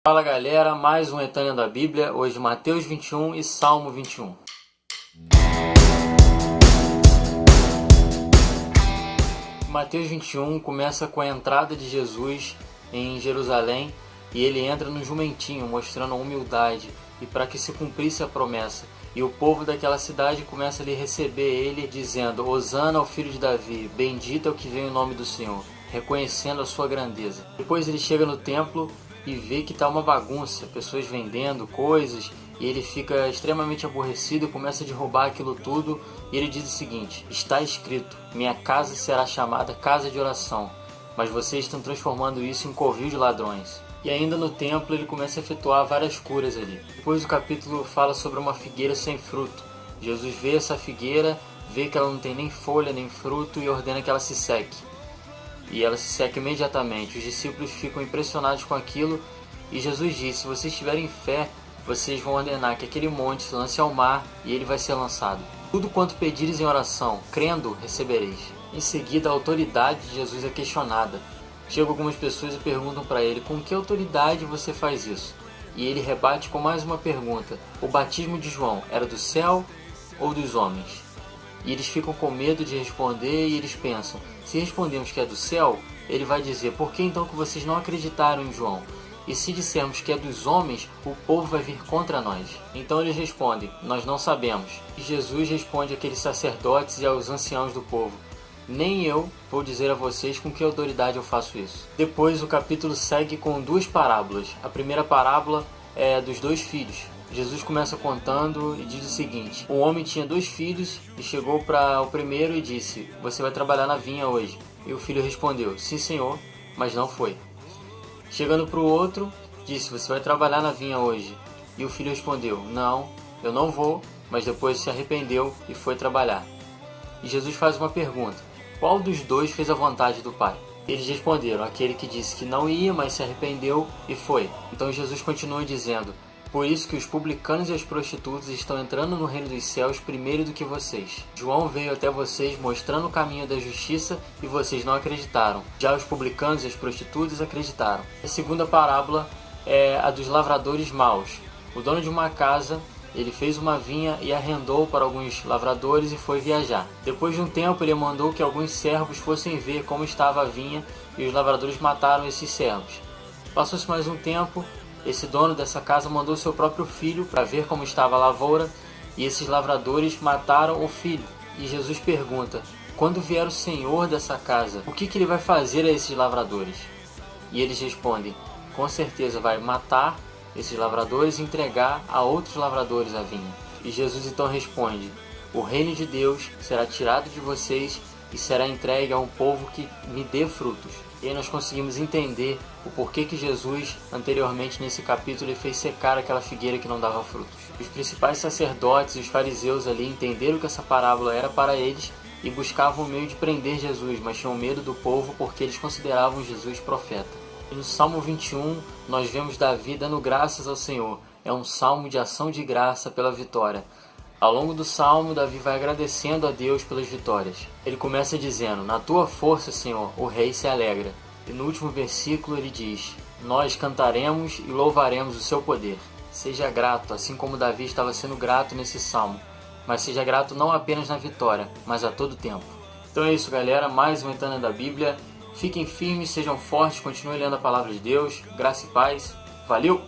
Fala galera, mais um Etânia da Bíblia, hoje Mateus 21 e Salmo 21. Mateus 21 começa com a entrada de Jesus em Jerusalém e ele entra no jumentinho, mostrando a humildade e para que se cumprisse a promessa. E o povo daquela cidade começa a lhe receber ele, dizendo: Hosana ao filho de Davi, bendito é o que vem em nome do Senhor, reconhecendo a sua grandeza. Depois ele chega no templo e vê que está uma bagunça, pessoas vendendo coisas, e ele fica extremamente aborrecido e começa a derrubar aquilo tudo, e ele diz o seguinte: está escrito, minha casa será chamada casa de oração, mas vocês estão transformando isso em covil de ladrões. E ainda no templo ele começa a efetuar várias curas ali. Depois o capítulo fala sobre uma figueira sem fruto. Jesus vê essa figueira, vê que ela não tem nem folha nem fruto e ordena que ela se seque. E ela se seca imediatamente. Os discípulos ficam impressionados com aquilo e Jesus diz: se vocês tiverem fé, vocês vão ordenar que aquele monte se lance ao mar e ele vai ser lançado. Tudo quanto pedires em oração, crendo, recebereis. Em seguida, a autoridade de Jesus é questionada. Chegam algumas pessoas e perguntam para ele: com que autoridade você faz isso? E ele rebate com mais uma pergunta: o batismo de João era do céu ou dos homens? E eles ficam com medo de responder e eles pensam: se respondemos que é do céu, ele vai dizer: por que então que vocês não acreditaram em João? E se dissermos que é dos homens, o povo vai vir contra nós. Então eles respondem: nós não sabemos. E Jesus responde àqueles sacerdotes e aos anciãos do povo: nem eu vou dizer a vocês com que autoridade eu faço isso. Depois o capítulo segue com duas parábolas. A primeira parábola é dos dois filhos. Jesus começa contando e diz o seguinte: um homem tinha dois filhos e chegou para o primeiro e disse: você vai trabalhar na vinha hoje? E o filho respondeu: sim, senhor, mas não foi. Chegando para o outro, disse: você vai trabalhar na vinha hoje? E o filho respondeu: não, eu não vou, mas depois se arrependeu e foi trabalhar. E Jesus faz uma pergunta: qual dos dois fez a vontade do Pai? Eles responderam: aquele que disse que não ia, mas se arrependeu e foi. Então Jesus continua dizendo: por isso que os publicanos e as prostitutas estão entrando no reino dos céus primeiro do que vocês. João veio até vocês mostrando o caminho da justiça e vocês não acreditaram. Já os publicanos e as prostitutas acreditaram. A segunda parábola é a dos lavradores maus. O dono de uma casa, ele fez uma vinha e arrendou para alguns lavradores e foi viajar. Depois de um tempo ele mandou que alguns servos fossem ver como estava a vinha e os lavradores mataram esses servos. Passou-se mais um tempo. Esse dono dessa casa mandou seu próprio filho para ver como estava a lavoura, e esses lavradores mataram o filho. E Jesus pergunta: quando vier o senhor dessa casa, o que ele vai fazer a esses lavradores? E eles respondem: com certeza vai matar esses lavradores e entregar a outros lavradores a vinha. E Jesus então responde: o reino de Deus será tirado de vocês e será entregue a um povo que me dê frutos. E aí nós conseguimos entender o porquê que Jesus, anteriormente nesse capítulo, ele fez secar aquela figueira que não dava frutos. Os principais sacerdotes e os fariseus ali entenderam que essa parábola era para eles e buscavam o meio de prender Jesus, mas tinham medo do povo porque eles consideravam Jesus profeta. E no Salmo 21, nós vemos Davi dando graças ao Senhor. É um salmo de ação de graça pela vitória. Ao longo do salmo, Davi vai agradecendo a Deus pelas vitórias. Ele começa dizendo: na tua força, Senhor, o rei se alegra. E no último versículo ele diz: nós cantaremos e louvaremos o seu poder. Seja grato, assim como Davi estava sendo grato nesse salmo. Mas seja grato não apenas na vitória, mas a todo tempo. Então é isso, galera. Mais uma Etânia da Bíblia. Fiquem firmes, sejam fortes, continuem lendo a palavra de Deus. Graça e paz. Valeu!